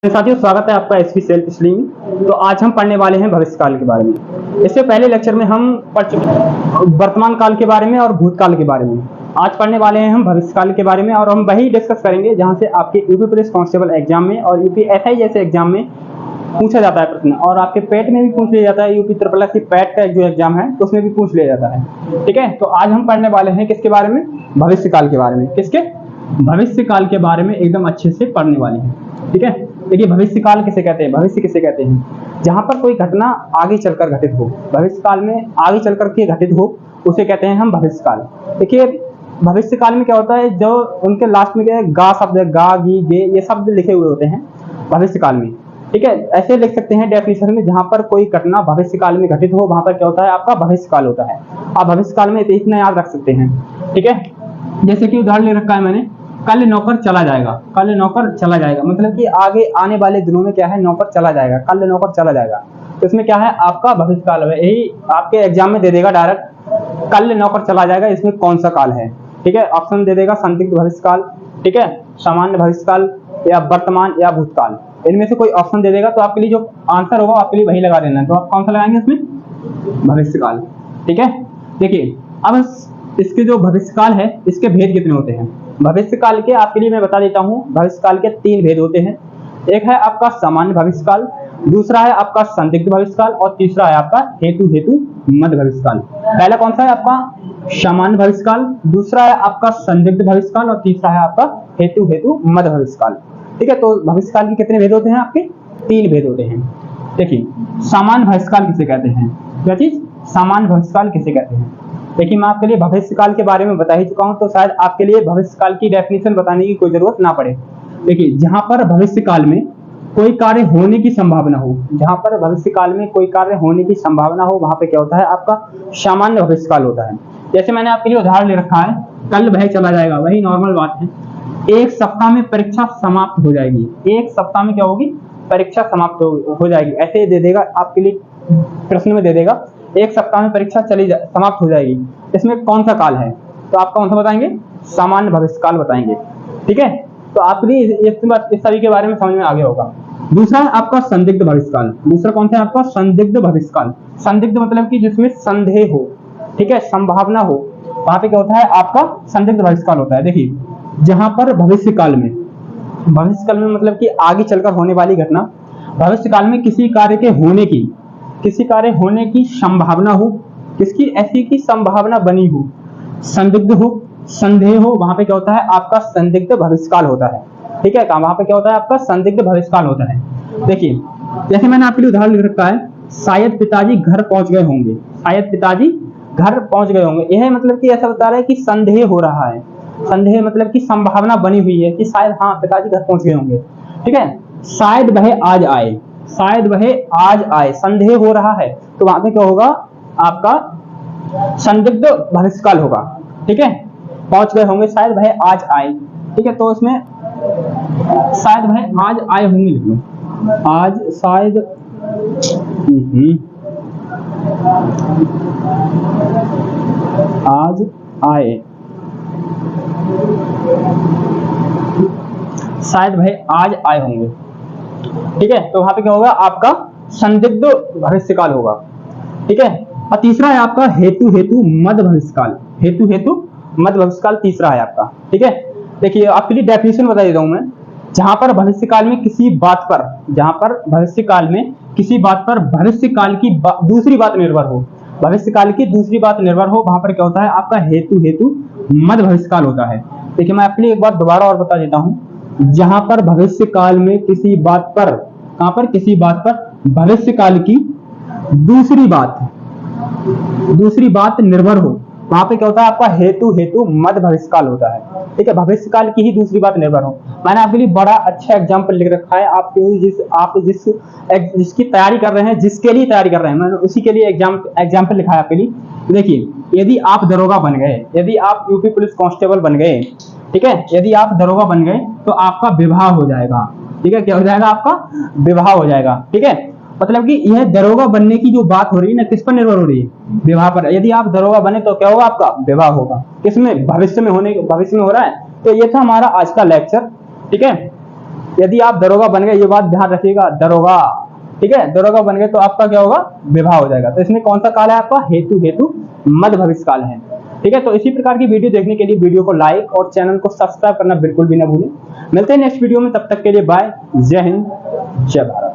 साथियों, स्वागत है आपका एसपी सेल्फ स्टडी। तो आज हम पढ़ने वाले हैं भविष्यकाल के बारे में। इससे पहले लेक्चर में हम पढ़ चुके हैं वर्तमान काल के बारे में और भूतकाल के बारे में। आज पढ़ने वाले हैं हम भविष्यकाल के बारे में और हम वही डिस्कस करेंगे जहां से आपके यूपी पुलिस कांस्टेबल एग्जाम में और यूपी एसआई जैसे एग्जाम में पूछा जाता है प्रश्न, और आपके पेट में भी पूछ लिया जाता है। यूपी ट्रिपल एस पैट का जो एग्जाम है तो उसमें भी पूछ लिया जाता है। ठीक है, तो आज हम पढ़ने वाले हैं किसके बारे में? भविष्यकाल के बारे में। किसके? भविष्यकाल के बारे में एकदम अच्छे से पढ़ने वाले हैं। ठीक है, देखिए भविष्यकाल किसे कहते हैं? भविष्य किसे कहते हैं? जहां पर कोई घटना आगे चलकर घटित हो, भविष्यकाल में आगे चलकर के घटित हो, उसे कहते हैं हम भविष्यकाल। देखिए भविष्यकाल में क्या होता है, जो उनके लास्ट में क्या गा शब्द, गा गी गे, ये शब्द लिखे हुए होते हैं भविष्यकाल में। ठीक है, ऐसे लिख सकते हैं डेफिनेशन में, जहां पर कोई घटना भविष्यकाल में घटित हो वहां पर क्या होता है? आपका भविष्यकाल होता है। आप भविष्यकाल में इतना याद रख सकते हैं। ठीक है, जैसे कि उदाहरण ले रखा है मैंने, कल नौकर चला जाएगा। कल नौकर चला जाएगा मतलब कि आगे आने वाले दिनों में क्या है? नौकर चला जाएगा, कल नौकर चला जाएगा। तो इसमें क्या है? आपका भविष्यकाल है। यही आपके एग्जाम में दे देगा डायरेक्ट, कल नौकर चला जाएगा, इसमें कौन सा काल है? ठीक है, ऑप्शन दे देगा संदिग्ध भविष्यकाल, ठीक है, सामान्य भविष्यकाल या वर्तमान या भूतकाल। इनमें से कोई ऑप्शन दे देगा तो आपके लिए जो आंसर होगा आपके लिए वही लगा देना है। तो आप कौन सा लगाएंगे इसमें? भविष्यकाल। ठीक है, देखिए अब इसके जो भविष्यकाल है इसके भेद कितने होते हैं? भविष्यकाल के आपके लिए मैं बता देता हूं, भविष्यकाल के 3 भेद होते हैं। एक है आपका सामान्य भविष्यकाल, दूसरा है आपका संदिग्ध भविष्यकाल और तीसरा है आपका हेतु मध्य भविष्यकाल। पहला कौन सा है? आपका सामान्य भविष्यकाल, दूसरा है आपका संदिग्ध भविष्यकाल और तीसरा है आपका हेतु मध्य भविष्यकाल। ठीक है, तो भविष्यकाल के कितने भेद होते हैं? आपके 3 भेद होते हैं। देखिए सामान्य भविष्यकाल किसे कहते हैं? क्या चीज? सामान्य भविष्यकाल किसे कहते हैं? देखिए मैं आपके लिए भविष्यकाल के बारे में बता ही चुका हूं, तो शायद आपके लिए भविष्यकाल की डेफिनेशन बताने की कोई जरूरत ना पड़े। देखिए जहां पर भविष्यकाल में कोई कार्य होने की संभावना हो, जहां पर भविष्यकाल में कोई कार्य होने की संभावना हो, वहां पे क्या होता है? आपका सामान्य भविष्यकाल होता है। जैसे मैंने आपके लिए उदाहरण ले रखा है, कल वह चला जाएगा, वही नॉर्मल बात है। एक सप्ताह में परीक्षा समाप्त हो जाएगी। एक सप्ताह में क्या होगी? परीक्षा समाप्त हो जाएगी। ऐसे दे देगा आपके लिए, प्रश्न में दे देगा एक सप्ताह में परीक्षा समाप्त हो जाएगी। इसमें कौन सा काल है? तो आप कौन सा बताएंगे? सामान्य भविष्यकाल बताएंगे। ठीक है, तो आपके लिए इस सभी के बारे में समझ में आ गया होगा। दूसरा है आपका संदिग्ध भविष्यकाल। दूसरा कौन सा है? आपका संदिग्ध भविष्यकाल। संदिग्ध मतलब कि जिसमें संदेह हो, ठीक है, संभावना हो, वहां पे क्या होता है? आपका संदिग्ध भविष्यकाल होता है। देखिए जहां पर भविष्यकाल में मतलब कि आगे चलकर होने वाली घटना, भविष्यकाल में किसी कार्य होने की संभावना हो, किसकी? ऐसी की संभावना बनी हो, संदिग्ध हो, संदेह हो, वहां पे क्या होता है? आपका संदिग्ध भविष्यकाल होता है। ठीक है, वहां पे क्या होता है? आपका संदिग्ध भविष्यकाल होता है। देखिए जैसे मैंने आपके लिए उदाहरण लिख रखा है, शायद पिताजी घर पहुंच गए होंगे। शायद पिताजी घर पहुंच गए होंगे, यह मतलब कि ऐसा बता रहा है कि संदेह हो रहा है। संदेह मतलब कि संभावना बनी हुई है कि शायद हाँ पिताजी घर पहुंच गए होंगे। ठीक है, शायद वह आज आए, शायद वह आज आए, संदेह हो रहा है, तो वहां पे क्या होगा? आपका संदिग्ध भविष्यकाल होगा। ठीक है, पहुंच गए होंगे, शायद वह आज आए। ठीक है, तो इसमें शायद वह आज आए होंगे लिख लो, आज शायद आज आए, शायद वह आज आए होंगे। ठीक है, तो वहां पे क्या होगा? आपका संदिग्ध भविष्यकाल होगा। ठीक है, और तीसरा है आपका हेतु मध्य भविष्यकाल। हेतु मध्य भविष्यकाल तीसरा है आपका। ठीक है, देखिए आपके लिए डेफिनेशन बता देता हूं मैं। जहां पर भविष्यकाल में किसी बात पर, भविष्यकाल की दूसरी बात निर्भर हो, भविष्यकाल की दूसरी बात निर्भर हो, वहां पर क्या होता है? आपका हेतु मध्य भविष्यकाल होता है। देखिए मैं आपके लिए एक बार दोबारा और बता देता हूं, जहां पर भविष्यकाल में किसी बात पर, कहां पर? किसी बात पर भविष्यकाल की दूसरी बात निर्भर हो, वहां पे क्या होता है? आपका हेतु मध्य भविष्यकाल होता है। ठीक है, भविष्यकाल की ही दूसरी बात निर्भर हो। मैंने आपके लिए बड़ा अच्छा एग्जाम्पल लिख रखा है, आप जिसकी तैयारी कर रहे हैं, जिसके लिए तैयारी कर रहे हैं, मैंने उसी के लिए एग्जाम्पल लिखा है आपके लिए। देखिए यदि आप दरोगा बन गए, यदि आप यूपी पुलिस कांस्टेबल बन गए, ठीक है, यदि आप दरोगा बन गए तो आपका विवाह हो जाएगा। ठीक है, क्या हो जाएगा? आपका विवाह हो जाएगा। ठीक है, मतलब कि यह दरोगा बनने की जो बात हो रही है ना, किस पर निर्भर हो रही है? विवाह पर। यदि आप दरोगा बने तो क्या होगा? आपका विवाह होगा। किसमें? भविष्य में हो रहा है। तो ये था हमारा आज का लेक्चर। ठीक है, यदि आप दरोगा बन गए, ये बात ध्यान रखिएगा, दरोगा, ठीक है, दरोगा बन गए तो आपका क्या होगा, विवाह हो जाएगा। तो इसमें कौन सा काल है आपका, हेतु हेतु मध्य भविष्य काल है, ठीक है। तो इसी प्रकार की वीडियो देखने के लिए वीडियो को लाइक और चैनल को सब्सक्राइब करना बिल्कुल भी ना भूलें। मिलते हैं नेक्स्ट वीडियो में, तब तक के लिए बाय, जय हिंद, जय भारत।